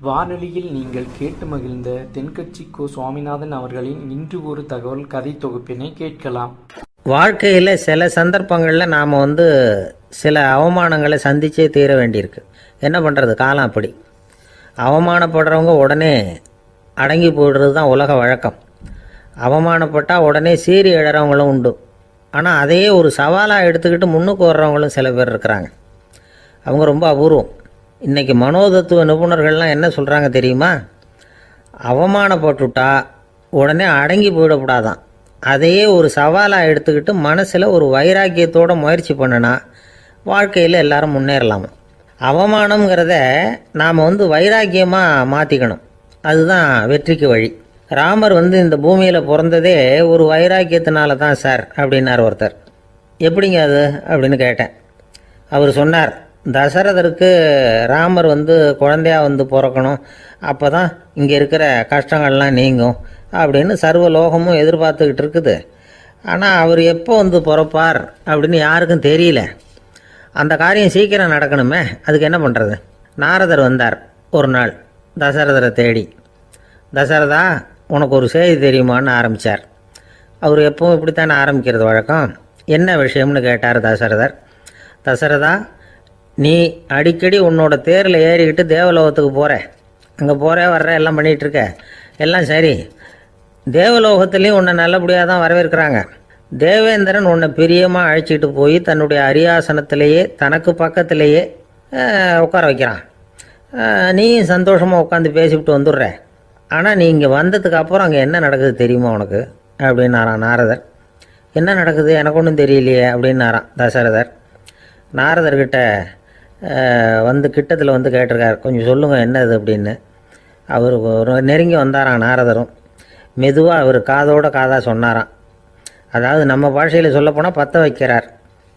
வானொலியில் நீங்கள் கேட்டு மகிழ்ந்த தென்கட்சி கோ சுவாமிநாதன் அவர்களின் இன்று ஒரு தகவல் கதை தொகுப்பினை கேட்கலாம். வாழ்க்கையில் சில சந்தர்ப்பங்களில் நாம் சில அவமானங்களை சந்திச்சே தீர வேண்டியிருக்கு. என்ன பண்ணுறது, காலம் அப்படி. அவமானப்படுறவங்க உடனே அடங்கி போய்டுறது தான் உலக வழக்கம். அவமானப்பட்டால் உடனே சீறி எழறவங்களும் உண்டு. ஆனால் அதையே ஒரு சவாலாக எடுத்துக்கிட்டு முன்னுக்கு வர்றவங்களும் சில பேர் இருக்கிறாங்க. அவங்க ரொம்ப அபூர்வம். இன்றைக்கி மனோதத்துவ நிபுணர்கள்லாம் என்ன சொல்கிறாங்க தெரியுமா? அவமானப்பட்டுட்டா உடனே அடங்கி போயிடக்கூடாதான். அதையே ஒரு சவாலாக எடுத்துக்கிட்டு மனசில் ஒரு வைராக்கியத்தோடு முயற்சி பண்ணினா வாழ்க்கையில் எல்லாரும் முன்னேறலாமா. அவமானங்கிறத நாம் வைராக்கியமாக மாற்றிக்கணும். அதுதான் வெற்றிக்கு வழி. ராமர் இந்த பூமியில் பிறந்ததே ஒரு வைராக்கியத்தினால தான் சார் அப்படின்னார் ஒருத்தர். எப்படிங்க அது அப்படின்னு கேட்டேன். அவர் சொன்னார், தசரதருக்கு ராமர் குழந்தையாக பிறக்கணும், அப்போ தான் இங்கே இருக்கிற கஷ்டங்கள்லாம் நீங்கும் அப்படின்னு சர்வ லோகமும் எதிர்பார்த்துக்கிட்டு இருக்குது. ஆனால் அவர் எப்போ பிறப்பார் அப்படின்னு யாருக்கும் தெரியல. அந்த காரியம் சீக்கிரம் நடக்கணுமே, அதுக்கு என்ன பண்ணுறது? நாரதர் வந்தார் ஒரு நாள் தசரதரை தேடி. தசரதா, உனக்கு ஒரு செய்தி தெரியுமான்னு ஆரம்பித்தார். அவர் எப்பவும் இப்படித்தானே ஆரம்பிக்கிறது வழக்கம். என்ன விஷயம்னு கேட்டார் தசரதர். தசரதா, நீ அடிக்கடி உன்னோட தேரில் ஏறிக்கிட்டு தேவலோகத்துக்கு போகிற, அங்கே போகிற வர்ற எல்லாம் பண்ணிகிட்ருக்க, எல்லாம் சரி. தேவலோகத்துலேயும் உன்னை நல்லபடியாக தான் வரவேற்கிறாங்க. தேவேந்திரன் உன்னை பிரியமாக அழைச்சிக்கிட்டு போய் தன்னுடைய அரியாசனத்திலேயே தனக்கு பக்கத்திலேயே உட்கார வைக்கிறான். நீயும் சந்தோஷமாக உட்காந்து பேசிவிட்டு வந்துடுற. ஆனால் நீ இங்கே வந்ததுக்கு அப்புறம் அங்கே என்ன நடக்குது தெரியுமா உனக்கு அப்படின்னாரான் நாரதர். என்ன நடக்குது எனக்கு ஒன்றும் தெரியலையே அப்படின்னாரான் தசரதர். நாரதர்கிட்ட கிட்டத்தில் கேட்டிருக்கார், கொஞ்சம் சொல்லுங்கள் என்னது அப்படின்னு. அவர் நெருங்கி வந்தாராம் நாரதரும். மெதுவாக அவர் காதோட காதாக சொன்னாராம். அதாவது நம்ம பாஷையில் சொல்லப்போனால் பற்ற வைக்கிறார்.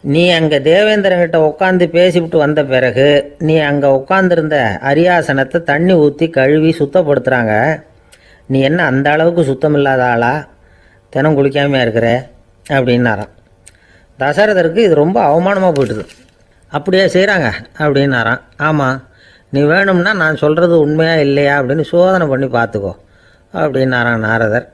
நீ அங்கே தேவேந்திரங்கிட்ட உட்காந்து பேசிவிட்டு வந்த பிறகு நீ அங்கே உட்காந்துருந்த அரியாசனத்தை தண்ணி ஊற்றி கழுவி சுத்தப்படுத்துகிறாங்க. நீ என்ன அந்த அளவுக்கு சுத்தம் இல்லாத ஆளா, தினம் குளிக்காமையாக இருக்கிற அப்படின்னாராம். தசரதருக்கு இது ரொம்ப அவமானமாக போயிட்டுது. அப்படியே செய்கிறாங்க அப்படின்னாராம். ஆமாம், நீ வேணும்னா நான் சொல்கிறது உண்மையாக இல்லையா அப்படின்னு சோதனை பண்ணி பார்த்துக்கோ அப்படின்னாரான் நாரதர்.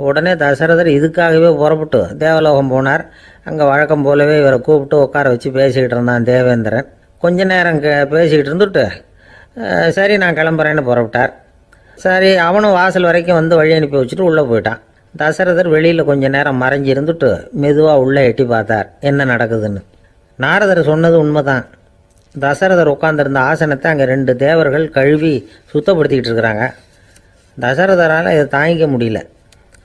உடனே தசரதர் இதுக்காகவே புறப்பட்டு தேவலோகம் போனார். அங்கே வழக்கம் போலவே இவரை கூப்பிட்டு உட்கார வச்சு பேசிக்கிட்டு இருந்தான் தேவேந்திரன். கொஞ்ச நேரம் பேசிக்கிட்டு இருந்துட்டு சரி நான் கிளம்புறேன்னு புறப்பட்டார். சரி, அவனும் வாசல் வரைக்கும் வழி அனுப்பி வச்சுட்டு உள்ளே போயிட்டான். தசரதர் வெளியில் கொஞ்சம் நேரம் மறைஞ்சி இருந்துட்டு மெதுவாக உள்ளே எட்டி பார்த்தார் என்ன நடக்குதுன்னு. நாரதர் சொன்னது உண்மைதான். தசரதர் உட்காந்துருந்த ஆசனத்தை அங்கே 2 தேவர்கள் கழுவி சுத்தப்படுத்திக்கிட்டு இருக்கிறாங்க. தசரதரால் இதை தாங்கிக்க முடியல.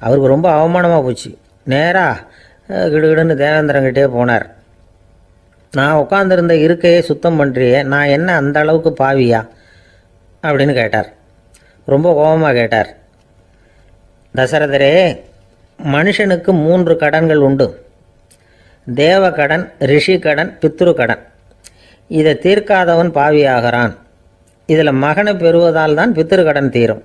அவருக்கு ரொம்ப அவமானமாக போச்சு. நேராக கிடுகிடுன்னு தேவேந்திரங்கிட்டே போனார். நான் உட்காந்துருந்த இருக்கையே சுத்தம் பண்ணுறியே, நான் என்ன அந்த அளவுக்கு பாவியா அப்படின்னு கேட்டார். ரொம்ப கோபமாக கேட்டார். தசரதரே, மனுஷனுக்கு 3 கடன்கள் உண்டு. தேவ கடன், ரிஷி கடன், பித்ரு கடன். இதை தீர்க்காதவன் பாவியாகிறான். இதில் மகனை பெறுவதால் தான் பித்ரு கடன் தீரும்.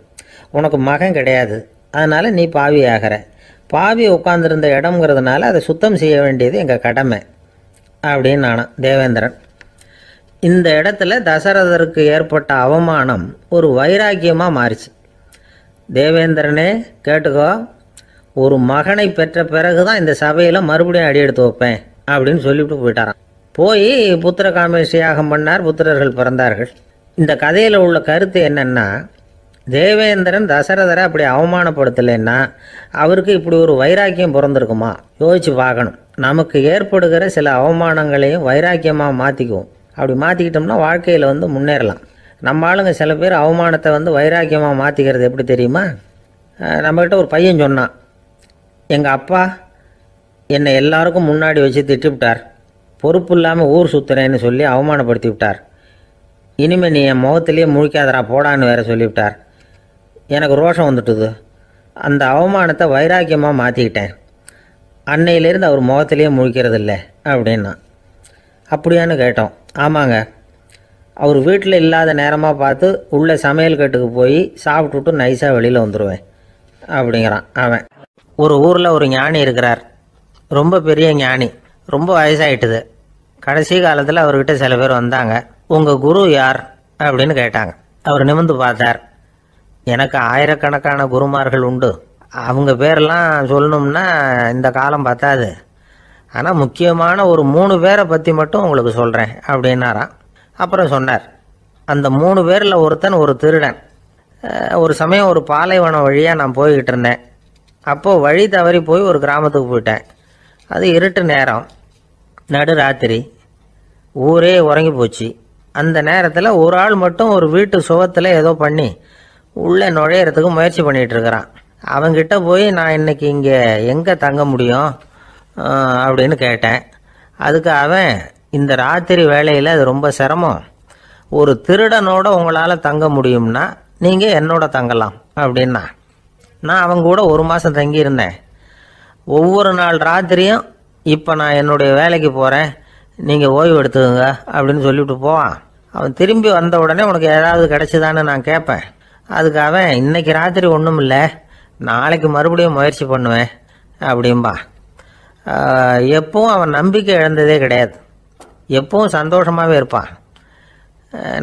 உனக்கு மகன் கிடையாது, அதனால் நீ பாவியாகிற. பாவி உட்கார்ந்துருந்த இடம்ங்கிறதுனால அதை சுத்தம் செய்ய வேண்டியது எங்கள் கடமை அப்படின்னு நானான் தேவேந்திரன். இந்த இடத்துல தசரதருக்கு ஏற்பட்ட அவமானம் ஒரு வைராக்கியமாக மாறிச்சு. தேவேந்திரனே கேட்டுக்கோ, ஒரு மகனை பெற்ற பிறகு தான் இந்த சபையில் மறுபடியும் அடி எடுத்து வைப்பேன் அப்படின்னு சொல்லிவிட்டு போயிட்டாரான். போய் புத்திர காமேஷ யாகம் பண்ணார். புத்திரர்கள் பிறந்தார்கள். இந்த கதையில் உள்ள கருத்து என்னென்னா, தேவேந்திரன் தசரதரை அப்படி அவமானப்படுத்தலைன்னா அவருக்கு இப்படி ஒரு வைராக்கியம் பிறந்திருக்குமா யோசித்து பார்க்கணும். நமக்கு ஏற்படுகிற சில அவமானங்களையும் வைராக்கியமாக மாற்றிக்குவோம். அப்படி மாற்றிக்கிட்டோம்னா வாழ்க்கையில் முன்னேறலாம். நம்ம ஆளுங்க சில பேர் அவமானத்தை வைராக்கியமாக மாற்றிக்கிறது எப்படி தெரியுமா? நம்மக்கிட்ட ஒரு பையன் சொன்னான், எங்கள் அப்பா என்னை எல்லாருக்கும் முன்னாடி வச்சு திட்டிவிட்டார். பொறுப்பு இல்லாமல் ஊர் சுற்றுறேன்னு சொல்லி அவமானப்படுத்தி விட்டார். இனிமேல் நீ என் முகத்திலேயே முழிக்காதரா போடான்னு வேற சொல்லிவிட்டார். எனக்கு ரோஷம் வந்துட்டுது. அந்த அவமானத்தை வைராக்கியமாக மாற்றிக்கிட்டேன். அன்னையிலேருந்து அவர் முகத்திலேயே முழிக்கிறது இல்லை அப்படின்னா. அப்படியான்னு கேட்டோம். ஆமாங்க, அவர் வீட்டில் இல்லாத நேரமாக பார்த்து உள்ளே சமையல் கட்டுக்கு போய் சாப்பிட்டுட்டு நைஸாக வெளியில் வந்துடுவேன் அப்படிங்கிறான் அவன். ஒரு ஊரில் ஒரு ஞானி இருக்கிறார். ரொம்ப பெரிய ஞானி, ரொம்ப வயசாகிட்டுது. கடைசி காலத்தில் அவர்கிட்ட சில பேர் வந்தாங்க. உங்கள் குரு யார் அப்படின்னு கேட்டாங்க. அவர் நிமிர்ந்து பார்த்தார். எனக்கு ஆயிரக்கணக்கான குருமார்கள் உண்டு. அவங்க பேரெல்லாம் சொல்லணும்னா இந்த காலம் பத்தாது. ஆனால் முக்கியமான ஒரு 3 பேரை பற்றி மட்டும் உங்களுக்கு சொல்கிறேன் அப்படின்னாராம். அப்புறம் சொன்னார், அந்த 3 பேரில் ஒருத்தன் ஒரு திருடன். ஒரு சமயம் ஒரு பாலைவனம் வழியாக நான் போய்கிட்டு இருந்தேன். அப்போது வழி தவறி போய் ஒரு கிராமத்துக்கு போயிட்டேன். அது இருட்டு நேரம், நடு ராத்திரி, ஊரே உறங்கி போச்சு. அந்த நேரத்தில் ஒரு ஆள் மட்டும் ஒரு வீட்டு சுவத்தில் ஏதோ பண்ணி உள்ளே நுழையிறதுக்கு முயற்சி பண்ணிகிட்டு இருக்கிறான். அவங்கிட்ட போய் நான் இன்னைக்கு இங்கே எங்கே தங்க முடியும் அப்படின்னு கேட்டேன். அதுக்கு அவன், இந்த ராத்திரி வேளையில் அது ரொம்ப சிரமம், ஒரு திருடனோட உங்களால் தங்க முடியும்னா நீங்கள் என்னோட தங்கலாம் அப்படின்னா. நான் அவங்க கூட 1 மாதம் தங்கியிருந்தேன். ஒவ்வொரு நாள் ராத்திரியும் இப்போ நான் என்னுடைய வேலைக்கு போகிறேன், நீங்கள் ஓய்வு எடுத்துக்கோங்க அப்படின்னு சொல்லிவிட்டு போவான். அவன் திரும்பி வந்த உடனே உனக்கு ஏதாவது கிடைச்சிதான்னு நான் கேட்பேன். அதுக்கு அவன், இன்னைக்கு ராத்திரி ஒன்றும் இல்லை, நாளைக்கு மறுபடியும் முயற்சி பண்ணுவேன் அப்படின்பா. எப்பவும் அவன் நம்பிக்கை இழந்ததே கிடையாது, எப்பவும் சந்தோஷமாகவே இருப்பான்.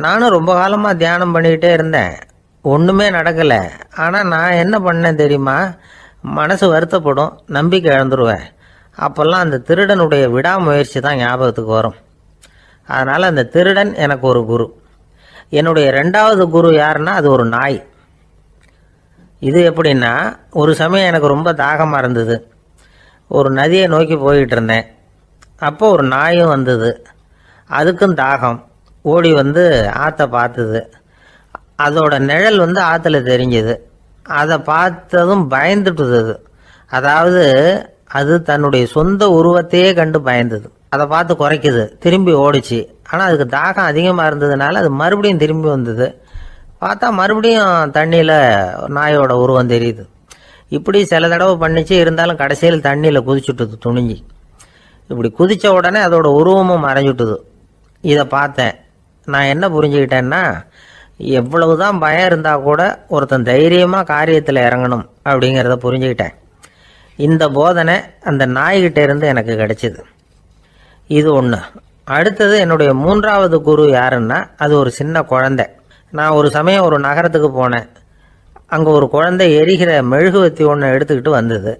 நானும் ரொம்ப காலமாக தியானம் பண்ணிக்கிட்டே இருந்தேன், ஒன்றுமே நடக்கலை. ஆனால் நான் என்ன பண்ணேன் தெரியுமா, மனசு வருத்தப்படும், நம்பிக்கை இழந்துருவேன். அப்போல்லாம் அந்த திருடனுடைய விடாமுயற்சி தான் ஞாபகத்துக்கு வரும். அதனால் அந்த திருடன் எனக்கு ஒரு குரு. என்னுடைய 2வது குரு யாருன்னா அது ஒரு நாய். இது எப்படின்னா, ஒரு சமயம் எனக்கு ரொம்ப தாகமாக இருந்தது. ஒரு நதியை நோக்கி போய்கிட்டு இருந்தேன். அப்போ ஒரு நாயும் வந்தது. அதுக்கும் தாகம். ஓடி வந்து ஆற்றை பார்த்தது. அதோட நிழல் வந்து ஆற்றுல தெரிஞ்சது. அதை பார்த்ததும் பயந்துட்டுது. அதாவது அது தன்னுடைய சொந்த உருவத்தையே கண்டு பயந்தது. அதை பார்த்து குறைக்குது, திரும்பி ஓடிச்சு. ஆனால் அதுக்கு தாகம் அதிகமாக இருந்ததுனால அது மறுபடியும் திரும்பி வந்தது. பார்த்தா மறுபடியும் தண்ணியில் நாயோட உருவம் தெரியுது. இப்படி சில தடவை பண்ணிச்சு. இருந்தாலும் கடைசியில் தண்ணியில் குதிச்சுட்டுது துணிஞ்சி. இப்படி குதித்த உடனே அதோட உருவமும் மறைஞ்சுட்டுது. இதை பார்த்தேன். நான் என்ன புரிஞ்சுக்கிட்டேன்னா, எவ்வளவுதான் பயம் இருந்தால் கூட ஒருத்தன் தைரியமாக காரியத்தில் இறங்கணும் அப்படிங்கிறத புரிஞ்சுக்கிட்டேன். இந்த போதனை அந்த நாய்கிட்ட இருந்து எனக்கு கிடைச்சிது. இது ஒன்று. அடுத்தது என்னுடைய 3வது குரு யாருன்னா அது ஒரு சின்ன குழந்தை. நான் ஒரு சமயம் ஒரு நகரத்துக்கு போனேன். அங்கே ஒரு குழந்தை எரிகிற மெழுகுவத்தி ஒன்று எடுத்துக்கிட்டு வந்தது.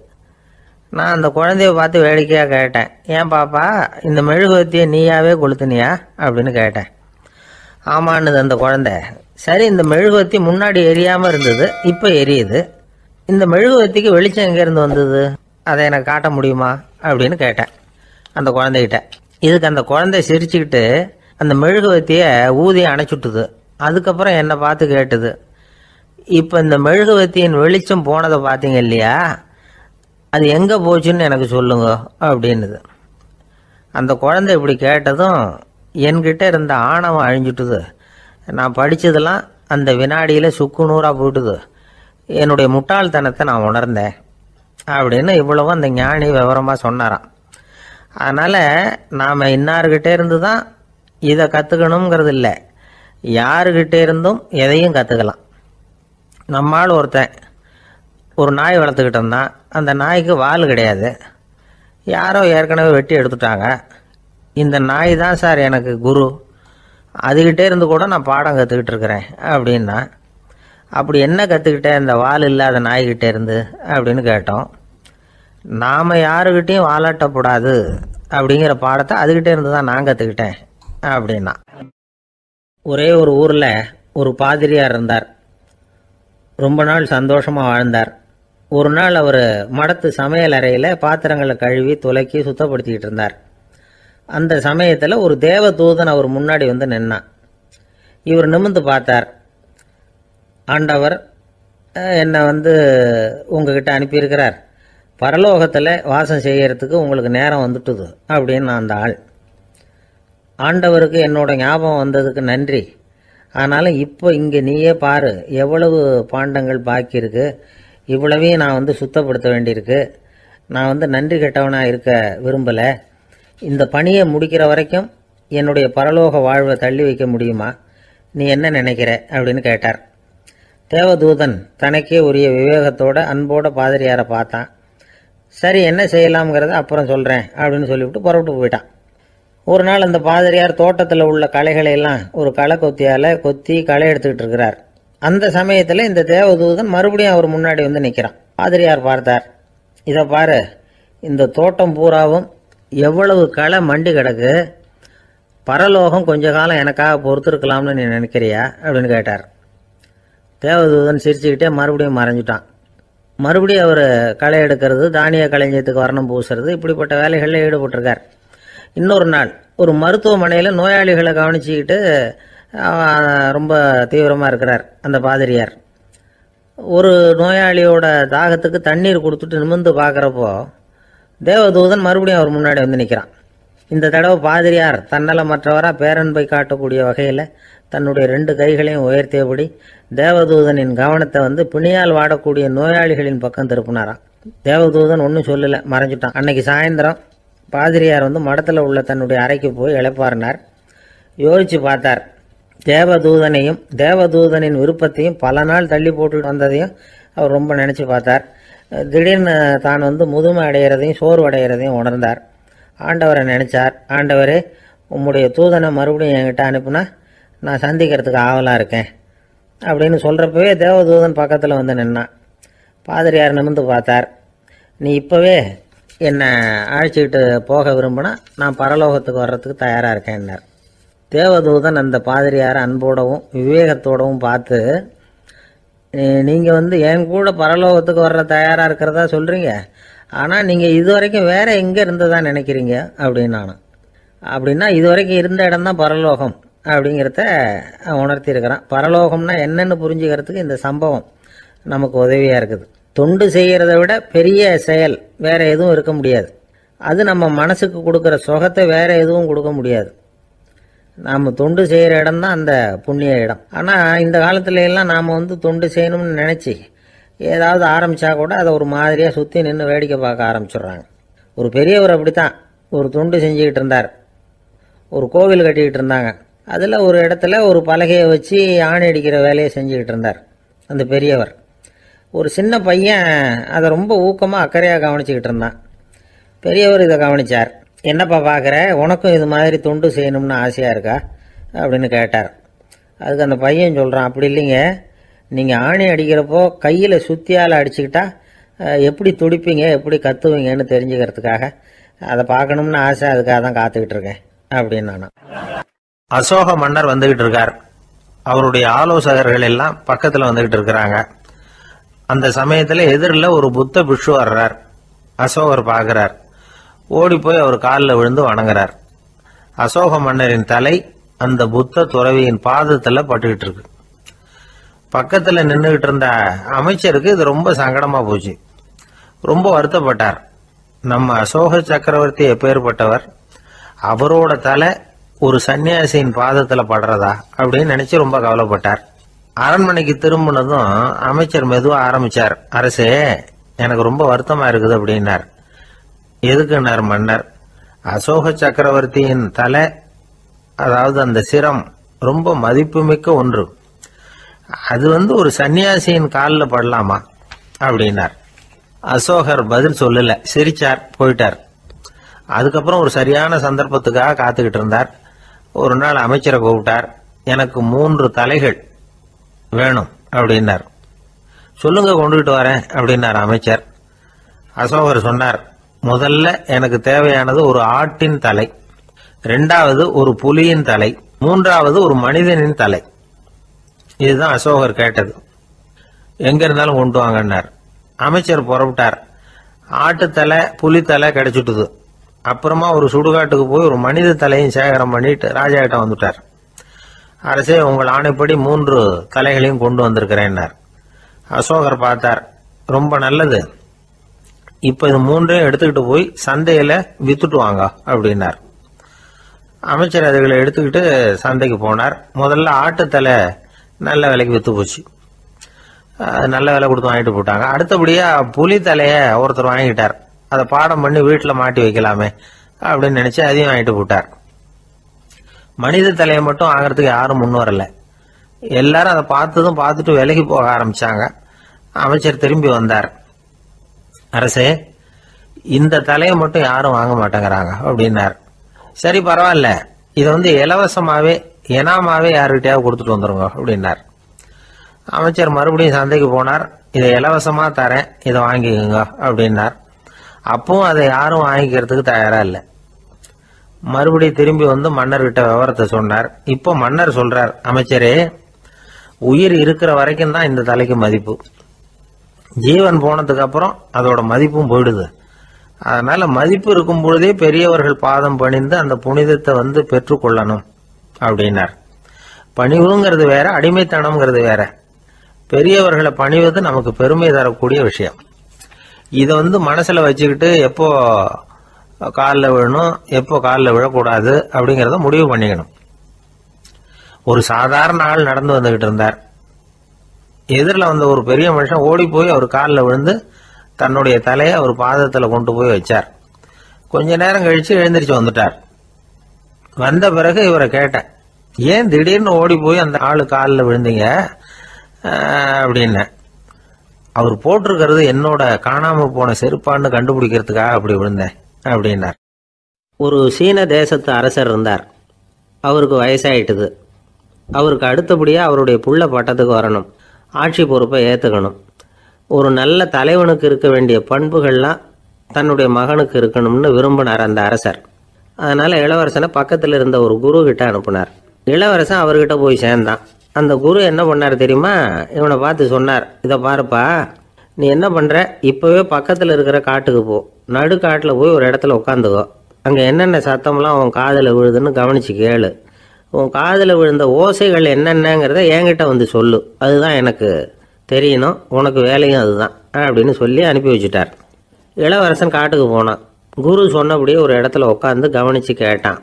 நான் அந்த குழந்தைய பார்த்து வேடிக்கையாக கேட்டேன், ஏன் பாப்பா இந்த மெழுகுவத்தியை நீயாவே கொளுத்துனியா அப்படின்னு கேட்டேன். ஆமான்னுது அந்த குழந்தை. சரி, இந்த மெழுகுவத்தி முன்னாடி எரியாமல் இருந்தது, இப்போ எரியுது. இந்த மெழுகுவத்திக்கு வெளிச்சம் எங்கேருந்து வந்தது, அதை எனக்கு காட்ட முடியுமா அப்படின்னு கேட்டேன் அந்த குழந்தைகிட்ட. இதுக்கு அந்த குழந்தை சிரிச்சுக்கிட்டு அந்த மெழுகுவத்தியை ஊதி அணைச்சுட்டுது. அதுக்கப்புறம் என்னை பார்த்து கேட்டுது, இப்போ இந்த மெழுகுவத்தியின் வெளிச்சம் போனதை பார்த்தீங்க இல்லையா, அது எங்கே போச்சுன்னு எனக்கு சொல்லுங்க அப்படின்னுது. அந்த குழந்தை இப்படி கேட்டதும் என்கிட்ட இருந்த ஆணவம் அழிஞ்சுட்டுது. நான் படித்ததெல்லாம் அந்த வினாடியில் சுக்கு நூறாக போயிட்டுது. என்னுடைய முட்டாள்தனத்தை நான் உணர்ந்தேன் அப்படின்னு இவ்வளவு அந்த ஞானி விவரமாக சொன்னாராம். அதனால் நாம் இன்னார்கிட்டே இருந்து தான் இதை கற்றுக்கணுங்கிறது இல்லை, யாருக்கிட்டே இருந்தும் எதையும் கற்றுக்கலாம். நம்மால் ஒருத்தன் ஒரு நாய் வளர்த்துக்கிட்டு இருந்தான். அந்த நாய்க்கு வால் கிடையாது. யாரோ ஏற்கனவே வெட்டி எடுத்துட்டாங்க. இந்த நாய் தான் சார் எனக்கு குரு, அதுகிட்டே இருந்து கூட நான் பாடம் கற்றுக்கிட்டு இருக்கிறேன் அப்படின்னா. அப்படி என்ன கற்றுக்கிட்டேன் இந்த வால் இல்லாத நாய்கிட்டே இருந்து அப்படின்னு கேட்டோம். நாம் யாருக்கிட்டையும் வாலாட்டக்கூடாது அப்படிங்கிற பாடத்தை அதுகிட்டே இருந்து தான் நான் கற்றுக்கிட்டேன் அப்படின்னா. ஒரே ஒரு ஊரில் ஒரு பாதிரியார் இருந்தார். ரொம்ப நாள் சந்தோஷமாக வாழ்ந்தார். ஒரு நாள் அவர் மடத்து சமையல் அறையில் பாத்திரங்களை கழுவி துலக்கி சுத்தப்படுத்திக்கிட்டு இருந்தார். அந்த சமயத்தில் ஒரு தேவதூதன் அவர் முன்னாடி வந்து நின்னான். இவர் நிமிர்ந்து பார்த்தார். ஆண்டவர் என்னை உங்ககிட்ட அனுப்பியிருக்கிறார், பரலோகத்தில் வாசம் செய்யறதுக்கு உங்களுக்கு நேரம் வந்துட்டுது அப்படின்னு அந்த ஆள். ஆண்டவருக்கு என்னோட ஞாபகம் வந்ததுக்கு நன்றி. ஆனாலும் இப்போ இங்கே நீயே பாரு, எவ்வளவு பாண்டங்கள் பாக்கி இருக்கு, இவ்வளவையும் நான் சுத்தப்படுத்த வேண்டியிருக்கு. நான் நன்றி கெட்டவனாக இருக்க விரும்பலை. இந்த பணியை முடிக்கிற வரைக்கும் என்னுடைய பரலோக வாழ்வை தள்ளி வைக்க முடியுமா, நீ என்ன நினைக்கிற அப்படின்னு கேட்டார். தேவதூதன் தனக்கே உரிய விவேகத்தோட அன்போட பாதிரியாரை பார்த்தான். சரி, என்ன செய்யலாம்ங்கிறத அப்புறம் சொல்கிறேன் அப்படின்னு சொல்லிவிட்டு புறப்பட்டு போயிட்டான். ஒரு நாள் அந்த பாதிரியார் தோட்டத்தில் உள்ள களைகளை எல்லாம் ஒரு களை கொத்தியால் கொத்தி களை எடுத்துக்கிட்டு இருக்கிறார். அந்த சமயத்தில் இந்த தேவதூதன் மறுபடியும் அவர் முன்னாடி வந்து நிற்கிறான். பாதிரியார் பார்த்தார், இதை பாரு, இந்த தோட்டம் பூராவும் எவ்வளவு களை மண்டி கிடக்கு, பரலோகம் கொஞ்ச காலம் எனக்காக பொறுத்திருக்கலாம்னு நீ நினைக்கிறியா அப்படின்னு கேட்டார். தேவதூதன் சிரிச்சுக்கிட்டே மறுபடியும் மறைஞ்சிட்டான். மறுபடியும் அவர் களை எடுக்கிறது, தானிய களஞ்சியத்துக்கு வர்ணம் பூசுறது, இப்படிப்பட்ட வேலைகளில் ஈடுபட்டிருக்கார். இன்னொரு நாள் ஒரு மருத்துவமனையில் நோயாளிகளை கவனிச்சுக்கிட்டு ரொம்ப தீவிரமாக இருக்கிறார் அந்த பாதிரியார். ஒரு நோயாளியோட தாகத்துக்கு தண்ணீர் கொடுத்துட்டு நிமிர்ந்து பார்க்குறப்போ தேவதூதன் மறுபடியும் அவர் முன்னாடி வந்து நிற்கிறான். இந்த தடவை பாதிரியார் தன்னலமற்றவராக பேரன்பை காட்டக்கூடிய வகையில் தன்னுடைய 2 கைகளையும் உயர்த்தியபடி தேவதூதனின் கவனத்தை வந்து பிணியால் வாடக்கூடிய நோயாளிகளின் பக்கம் திருப்பினாராம். தேவதூதன் ஒன்றும் சொல்லலை, மறைஞ்சிட்டான். அன்னைக்கு சாயந்தரம் பாதிரியார் வந்து மடத்தில் உள்ள தன்னுடைய அறைக்கு போய் இளைப்பாறினார். யோசித்து பார்த்தார். தேவதூதனையும் தேவதூதனின் விருப்பத்தையும் பல நாள் தள்ளி போட்டு வந்ததையும் அவர் ரொம்ப நினச்சி பார்த்தார். திடீர்னு தான் வந்து முதுமை அடைகிறதையும் சோர்வு அடைகிறதையும் உணர்ந்தார். ஆண்டவரை நினைச்சார். ஆண்டவரே, உம்முடைய தூதனை மறுபடியும் என்கிட்ட அனுப்புனா நான் சந்திக்கிறதுக்கு ஆவலாக இருக்கேன் அப்படின்னு சொல்கிறப்பவே தேவதூதன் பக்கத்தில் வந்து நின்னான். பாதிரியார் நிமிர்ந்து பார்த்தார். நீ இப்போவே என்னை அழைச்சிக்கிட்டு போக விரும்பினா நான் பரலோகத்துக்கு வர்றதுக்கு தயாராக இருக்கேன்னார். தேவதூதன் அந்த பாதிரியாரை அன்போடவும் விவேகத்தோடவும் பார்த்து, நீங்கள் வந்து என் கூட பரலோகத்துக்கு வர்ற தயாராக இருக்கிறதா சொல்கிறீங்க, ஆனால் நீங்கள் இது வரைக்கும் வேறு எங்கே இருந்ததா நினைக்கிறீங்க அப்படின்னானு. அப்படின்னா இது வரைக்கும் இருந்த இடம்தான் பரலோகம் அப்படிங்கிறத உணர்த்தியிருக்கிறான். பரலோகம்னா என்னென்னு புரிஞ்சுக்கிறதுக்கு இந்த சம்பவம் நமக்கு உதவியாக இருக்குது. தொண்டு செய்கிறத விட பெரிய செயல் வேறு எதுவும் இருக்க முடியாது. அது நம்ம மனசுக்கு கொடுக்குற சுகத்தை வேறு எதுவும் கொடுக்க முடியாது. நாம் தொண்டு செய்கிற இடம் தான் அந்த புண்ணிய இடம். ஆனால் இந்த காலத்துல எல்லாம் நாம் வந்து தொண்டு செய்யணும்னு நினச்சி ஏதாவது ஆரம்பித்தா கூட அதை ஒரு மாதிரியாக சுற்றி நின்று வேடிக்கை பார்க்க ஆரம்பிச்சிடுறாங்க. ஒரு பெரியவர் அப்படித்தான் ஒரு தொண்டு செஞ்சுக்கிட்டு இருந்தார். ஒரு கோவில் கட்டிக்கிட்டு இருந்தாங்க. அதில் ஒரு இடத்துல ஒரு பலகையை வச்சு ஆணி அடிக்கிற வேலையை செஞ்சுக்கிட்டு இருந்தார் அந்த பெரியவர். ஒரு சின்ன பையன் அதை ரொம்ப ஊக்கமாக அக்கறையாக கவனிச்சிக்கிட்டு இருந்தான். பெரியவர் இதை கவனித்தார். என்னப்பா பார்க்குற, உனக்கும் இது மாதிரி தொண்டு செய்யணும்னு ஆசையாக இருக்கா அப்படின்னு கேட்டார். அதுக்கு அந்த பையன் சொல்கிறான், அப்படி இல்லைங்க, நீங்கள் ஆணி அடிக்கிறப்போ கையில் சுத்தியால் அடிச்சுக்கிட்டா எப்படி துடிப்பீங்க, எப்படி கத்துவீங்கன்னு தெரிஞ்சுக்கிறதுக்காக அதை பார்க்கணும்னு ஆசை, அதுக்காக தான் காத்துக்கிட்டு இருக்கேன் அப்படின்னு நான். அசோக மன்னர் வந்துகிட்டு இருக்கார். அவருடைய ஆலோசகர்கள் எல்லாம் பக்கத்தில் வந்துகிட்டு இருக்கிறாங்க. அந்த சமயத்தில் எதிரில் ஒரு புத்த பிக்ஷு வர்றார். அசோகர் பார்க்கிறார். ஓடி போய் அவர் காலில் விழுந்து வணங்குறார். அசோக மன்னரின் தலை அந்த புத்த துறவியின் பாதத்தில் பட்டுக்கிட்டு இருக்கு. பக்கத்தில் நின்றுகிட்டு இருந்த அமைச்சருக்கு இது ரொம்ப சங்கடமா போச்சு. ரொம்ப வருத்தப்பட்டார். நம்ம அசோக சக்கரவர்த்தி எப்பேற்பட்டவர், அவரோட தலை ஒரு சன்னியாசியின் பாதத்தில் படுறதா அப்படின்னு நினைச்சு ரொம்ப கவலைப்பட்டார். அரண்மனைக்கு திரும்பினதும் அமைச்சர் மெதுவா ஆரம்பிச்சார். அரசே, எனக்கு ரொம்ப வருத்தமா இருக்குது அப்படின்னார். எதுக்குன்னார் மன்னர். அசோக சக்கரவர்த்தியின் தலை, அதாவது அந்த சிரம், ரொம்ப மதிப்புமிக்க ஒன்று. அது வந்து ஒரு சன்னியாசியின் காலில் படலாமா அப்படின்னார். அசோகர் பதில் சொல்லல, சிரிச்சார், போயிட்டார். அதுக்கப்புறம் ஒரு சரியான சந்தர்ப்பத்துக்காக காத்துக்கிட்டு இருந்தார். ஒரு நாள் அமைச்சரை கூப்பிட்டார். எனக்கு 3 தலைகள் வேணும் அப்படின்னார். சொல்லுங்க, கொண்டுகிட்டு வரேன் அப்படின்னார் அமைச்சர். அசோகர் சொன்னார், முதல்ல எனக்கு தேவையானது ஒரு ஆட்டின் தலை, 2வது ஒரு புலியின் தலை, 3வது ஒரு மனிதனின் தலை. இதுதான் அசோகர் கேட்டது. எங்க இருந்தாலும் கொண்டு வாங்கன்னார். அமைச்சர் புறப்பட்டார். ஆட்டுத்தலை புலித்தலை கிடைச்சிட்டுது. அப்புறமா ஒரு சுடுகாட்டுக்கு போய் ஒரு மனித தலையும் சேகரம் பண்ணிட்டு ராஜா கிட்ட வந்துட்டார். அரசே, உங்கள் ஆணைப்படி 3 தலைகளையும் கொண்டு வந்திருக்கிறேன்னார். அசோகர் பார்த்தார். ரொம்ப நல்லது, இப்ப இது 3ஐயும் எடுத்துக்கிட்டு போய் சந்தையில வித்துட்டு வாங்க அப்படின்னார். அமைச்சர் அதுகளை எடுத்துக்கிட்டு சந்தைக்கு போனார். முதல்ல ஆட்டுத்தலை நல்ல விலைக்கு வித்து போச்சு. நல்ல விலை கொடுத்து வாங்கிட்டு போட்டாங்க. அடுத்தபடியா புலி தலைய ஒருத்தர் வாங்கிட்டார். அதை பாடம் பண்ணி வீட்டில் மாட்டி வைக்கலாமே அப்படின்னு நினைச்சு அதையும் வாங்கிட்டு போட்டார். மனித தலையை மட்டும் வாங்கறதுக்கு யாரும் முன் வரல. எல்லாரும் அதை பார்த்துட்டு விலகி போக ஆரம்பிச்சாங்க. அமைச்சர் திரும்பி வந்தார். அரசே, இந்த தலையை மட்டும் யாரும் வாங்க மாட்டேங்கிறாங்க அப்படின்னார். சரி பரவாயில்ல, இதை இலவசமாவே இனாமாவே யாருக்கிட்டையாவது கொடுத்துட்டு வந்துருங்க அப்படின்னார். அமைச்சர் மறுபடியும் சந்தைக்கு போனார். இதை இலவசமா தரேன், இதை வாங்கிக்கோங்க அப்படின்னார். அப்பவும் அதை யாரும் வாங்கிக்கிறதுக்கு தயாரா இல்லை. மறுபடியும் திரும்பி மன்னர்கிட்ட விவரத்தை சொன்னார். இப்போ மன்னர் சொல்றார், அமைச்சரே, உயிர் இருக்கிற வரைக்கும் தான் இந்த தலைக்கு மதிப்பு. ஜீவன் போனதுக்கு அப்புறம் அதோட மதிப்பும் போயிடுது. அதனால மதிப்பு இருக்கும் பொழுதே பெரியவர்கள் பாதம் பணிந்து அந்த புனிதத்தை பெற்றுக்கொள்ளணும் அப்படின்னார். பணிவுங்கிறது வேற, அடிமைத்தனம்ங்கிறது வேற. பெரியவர்களை பணிவது நமக்கு பெருமை தரக்கூடிய விஷயம். இதை மனசுல வச்சுக்கிட்டு எப்போ காலில் விழணும், எப்போ காலில் விழக்கூடாது அப்படிங்கிறத முடிவு பண்ணிக்கணும். ஒரு சாதாரண ஆள் நடந்து வந்துகிட்டு இருந்தார். எதிரில் ஒரு பெரிய மனுஷன் ஓடி போய் அவர் காலில் விழுந்து தன்னுடைய தலையை அவர் பாதத்தில் கொண்டு போய் வச்சார். கொஞ்ச நேரம் கழிச்சு எழுந்திரிச்சு வந்துட்டார். வந்த பிறகு இவரை கேட்டேன், ஏன் திடீர்னு ஓடி போய் அந்த ஆளு காலில் விழுந்தீங்க அப்படின்னு. அவர் போட்டிருக்கிறது என்னோட காணாம போன செருப்பான்னு கண்டுபிடிக்கிறதுக்காக அப்படி விழுந்தேன் அப்படின்னார். ஒரு சீன தேசத்து அரசர் இருந்தார். அவருக்கு வயசாயிட்டுது. அவருக்கு அடுத்தபடியாக அவருடைய புள்ள பட்டத்துக்கு வரணும், ஆட்சி பொறுப்பை ஏற்றுக்கணும். ஒரு நல்ல தலைவனுக்கு இருக்க வேண்டிய பண்புகள்லாம் தன்னுடைய மகனுக்கு இருக்கணும்னு விரும்பினார் அந்த அரசர். அதனால் இளவரசனை பக்கத்தில் இருந்த ஒரு குரு கிட்ட அனுப்புனார். இளவரசன் அவர்கிட்ட போய் சேர்ந்தான். அந்த குரு என்ன பண்ணார் தெரியுமா? இவனை பார்த்து சொன்னார், இதை பாருப்பா, நீ என்ன பண்ணுற, இப்போவே பக்கத்தில் இருக்கிற காட்டுக்கு போ, நடுக்காட்டில் போய் ஒரு இடத்துல உட்காந்துக்கோ. அங்கே என்னென்ன சத்தம்லாம் உன் காதில் விழுதுன்னு கவனித்து கேளு. உன் காதில் விழுந்த ஓசைகள் என்னென்னங்கிறத என்கிட்ட சொல்லு, அதுதான் எனக்கு தெரியணும், உனக்கு வேலையும் அதுதான் அப்படின்னு சொல்லி அனுப்பி வச்சுட்டார். இளவரசன் காட்டுக்கு போனான். குரு சொன்னபடியே ஒரு இடத்துல உட்காந்து கவனித்து கேட்டான்.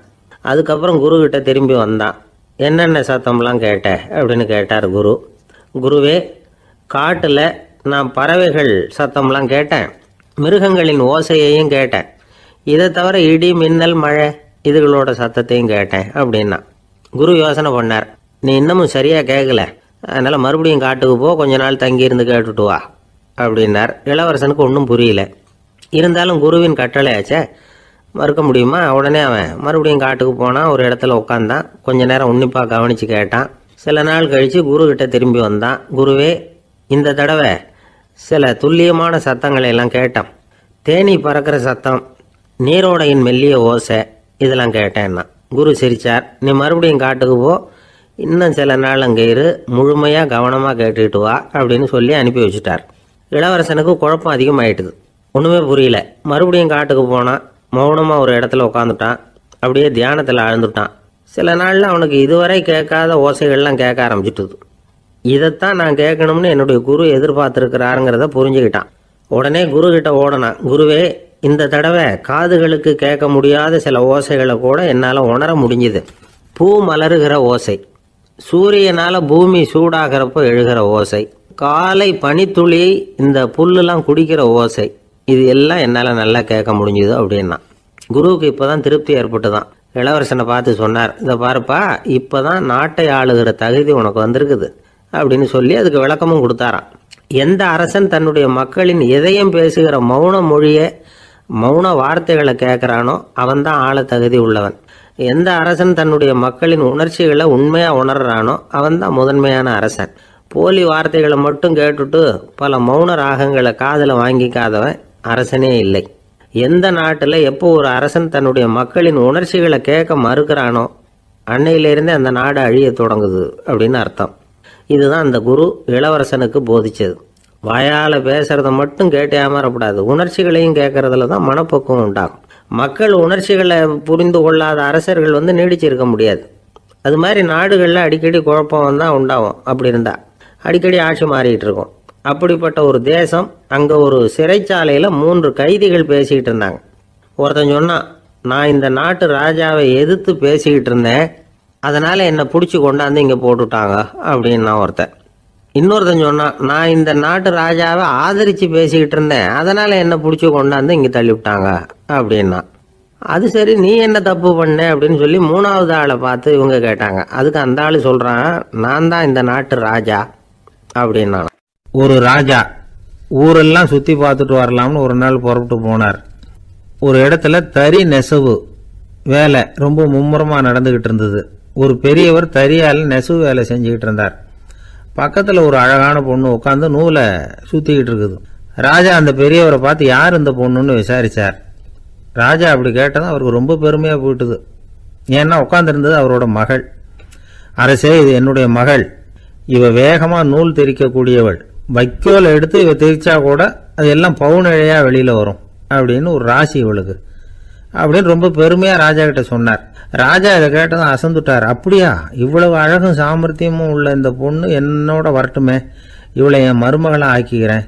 அதுக்கப்புறம் குருக்கிட்ட திரும்பி வந்தான். என்னென்ன சத்தம்லாம் கேட்ட அப்படின்னு கேட்டார் குரு. குருவே, காட்டில் நான் பறவைகள் சத்தம்லாம் கேட்டேன், மிருகங்களின் ஓசையையும் கேட்டேன், இதை தவிர இடி மின்னல் மழை இதுகளோட சத்தத்தையும் கேட்டேன் அப்படின்னா. குரு யோசனை பண்ணார், நீ இன்னமும் சரியாக கேட்கல, அதனால் மறுபடியும் காட்டுக்கு போ, கொஞ்ச நாள் தங்கியிருந்து கேட்டுட்டு வா அப்படின்னார். இளவரசனுக்கு ஒன்றும் புரியல. இருந்தாலும் குருவின் கட்டளையாச்சே, மறுக்க முடியுமா? உடனே அவன் மறுபடியும் காட்டுக்கு போனான். ஒரு இடத்துல உட்காந்தான். கொஞ்ச நேரம் உன்னிப்பாக கவனித்து கேட்டான். சில நாள் கழித்து குருக்கிட்ட திரும்பி வந்தான். குருவே, இந்த தடவை சில துல்லியமான சத்தங்களை எல்லாம் கேட்டான். தேனி பறக்கிற சத்தம், நீரோடையின் மெல்லிய ஓசை, இதெல்லாம் கேட்டேன்னா. குரு சிரிச்சார். நீ மறுபடியும் காட்டுக்கு போ, இன்னும் சில நாள் அங்கே இரு, முழுமையாக கவனமாக கேட்டுக்கிட்டு வா அப்படின்னு சொல்லி அனுப்பி வச்சுட்டார். இளவரசனுக்கு குழப்பம் அதிகமாயிட்டுது. ஒன்றுமே புரியல. மறுபடியும் காட்டுக்கு போனான். மௌனமாக ஒரு இடத்துல உட்காந்துட்டான். அப்படியே தியானத்தில் ஆழ்ந்துட்டான். சில நாளில் அவனுக்கு இதுவரை கேட்காத ஓசைகள்லாம் கேட்க ஆரம்பிச்சிட்டுது. இதைத்தான் நான் கேட்கணும்னு என்னுடைய குரு எதிர்பார்த்துருக்கிறாருங்கிறத புரிஞ்சுக்கிட்டான். உடனே குரு கிட்ட ஓடனான். குருவே, இந்த தடவை காதுகளுக்கு கேட்க முடியாத சில ஓசைகளை கூட என்னால் உணர முடிஞ்சுது. பூ மலருகிற ஓசை, சூரியனால் பூமி சூடாகிறப்போ எழுகிற ஓசை, காலை பனித்துளி இந்த புல்லுலாம் குடிக்கிற ஓசை, இது எல்லாம் என்னால் நல்லா கேட்க முடிஞ்சுது அப்படின்னா. குருவுக்கு இப்போ தான் திருப்தி ஏற்பட்டு தான் இளவரசனை பார்த்து சொன்னார், இதை பாருப்பா, இப்போ தான் நாட்டை ஆளுகிற தகுதி உனக்கு வந்திருக்குது அப்படின்னு சொல்லி அதுக்கு விளக்கமும் கொடுத்தாராம். எந்த அரசன் தன்னுடைய மக்களின் எதையும் பேசுகிற மௌன மொழியை, மௌன வார்த்தைகளை கேட்குறானோ அவன்தான் ஆள தகுதி உள்ளவன். எந்த அரசன் தன்னுடைய மக்களின் உணர்ச்சிகளை உண்மையாக உணர்றானோ அவன்தான் முதன்மையான அரசன். போலி வார்த்தைகளை மட்டும் கேட்டுட்டு பல மௌன ராகங்களை காதில் வாங்கிக்காதவன் அரசனே இல்லை. எந்த நாட்டில் எப்போ ஒரு அரசன் தன்னுடைய மக்களின் உணர்ச்சிகளை கேட்க மறுக்கிறானோ அன்னையிலேருந்தே அந்த நாடு அழிய தொடங்குது அப்படின்னு அர்த்தம். இதுதான் அந்த குரு இளவரசனுக்கு போதிச்சது. வாயால் பேசுறத மட்டும் கேட்டு ஏமாறக்கூடாது, உணர்ச்சிகளையும் கேட்கறதுல தான் மனப்பக்குவம் உண்டாகும். மக்கள் உணர்ச்சிகளை புரிந்து கொள்ளாத அரசர்கள் நீடிச்சிருக்க முடியாது. அது மாதிரி நாடுகளில் அடிக்கடி குழப்பம் தான் உண்டாகும். அப்படி இருந்தால் அடிக்கடி ஆட்சி மாறிக்கிட்டு இருக்கும். அப்படிப்பட்ட ஒரு தேசம், அங்கே ஒரு சிறைச்சாலையில் 3 கைதிகள் பேசிக்கிட்டு இருந்தாங்க. ஒருத்தன் சொன்னான், நான் இந்த நாட்டு ராஜாவை எதிர்த்து பேசிக்கிட்டு இருந்தேன், அதனால் என்னை பிடிச்சி கொண்டாந்து இங்கே போட்டுட்டாங்க அப்படின்னா ஒருத்தன். இன்னொருத்தன் சொன்னான், நான் இந்த நாட்டு ராஜாவை ஆதரித்து பேசிக்கிட்டு இருந்தேன், அதனால் என்னை பிடிச்சி கொண்டாந்து இங்கே தள்ளிவிட்டாங்க அப்படின்னா. அது சரி, நீ என்ன தப்பு பண்ண அப்படின்னு சொல்லி 3வது ஆளை பார்த்து இவங்க கேட்டாங்க. அதுக்கு அந்த ஆள் சொல்கிறான், நான் தான் இந்த நாட்டு ராஜா அப்படின்னா. ஒரு ராஜா ஊரெல்லாம் சுற்றி பார்த்துட்டு வரலாம்னு ஒரு நாள் புறப்பட்டு போனார். ஒரு இடத்துல தறி நெசவு வேலை ரொம்ப மும்முரமாக நடந்துகிட்டு இருந்தது. ஒரு பெரியவர் தறியால் நெசவு வேலை செஞ்சுக்கிட்டு இருந்தார். பக்கத்தில் ஒரு அழகான பொண்ணு உட்காந்து நூலை சுற்றிக்கிட்டு இருக்குது. ராஜா அந்த பெரியவரை பார்த்து யார் இந்த பொண்ணுன்னு விசாரித்தார். ராஜா அப்படி கேட்டதும் அவருக்கு ரொம்ப பெருமையாக போயிட்டுது. ஏன்னா உட்காந்துருந்தது அவரோட மகள். அரசே, இது என்னுடைய மகள். இவ வேகமாக நூல் திரிக்கக்கூடியவள். வைக்கோல் எடுத்து இவ திரிச்சா கூட அது எல்லாம் பவுனிழையாக வெளியில் வரும் அப்படின்னு ஒரு ராசி இவளுக்கு அப்படின்னு ரொம்ப பெருமையாக ராஜா கிட்ட சொன்னார். ராஜா இதை கேட்டதும் அசந்துட்டார். அப்படியா, இவ்வளவு அழகும் சாமர்த்தியமும் உள்ள இந்த பொண்ணு என்னோட வரட்டுமே, இவளை என் மருமகளை ஆக்கிக்கிறேன்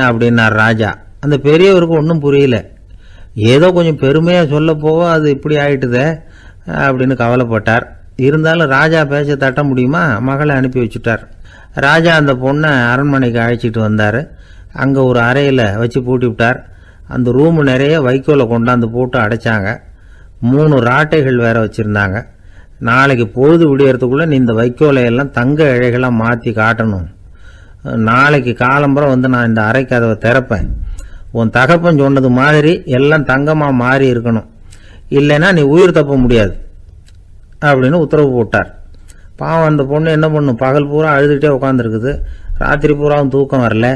அப்படின்னார் ராஜா. அந்த பெரியவருக்கு ஒன்றும் புரியல. ஏதோ கொஞ்சம் பெருமையாக சொல்ல போக அது இப்படி ஆயிட்டுதே அப்படின்னு கவலைப்பட்டார். இருந்தாலும் ராஜா பேச்ச தட்ட முடியுமா, மகளை அனுப்பி வச்சுட்டார். ராஜா அந்த பொண்ணை அரண்மனைக்கு அழைச்சிட்டு வந்தார். அங்கே ஒரு அறையில் வச்சு பூட்டி விட்டார். அந்த ரூமு நிறைய வைக்கோலை கொண்டாந்து போட்டு அடைச்சாங்க. 3 ராட்டைகள் வேற வச்சுருந்தாங்க. நாளைக்கு பொழுது விடியறதுக்குள்ளே நீ இந்த வைக்கோலை எல்லாம் தங்க இழைகளாக மாற்றி காட்டணும். நாளைக்கு காலம்பரம் வந்து நான் இந்த அறை கதவை திறப்பேன். உன் தகப்பன் சொன்னது மாதிரி எல்லாம் தங்கமாக மாறி இருக்கணும், இல்லைன்னா நீ உயிர் தப்ப முடியாது அப்படின்னு உத்தரவு போட்டார். பாவம் அந்த பொண்ணு என்ன பண்ணும், பகல் பூரா அழுதுகிட்டே உட்காந்துருக்குது. ராத்திரி பூராவும் தூக்கம் வரல.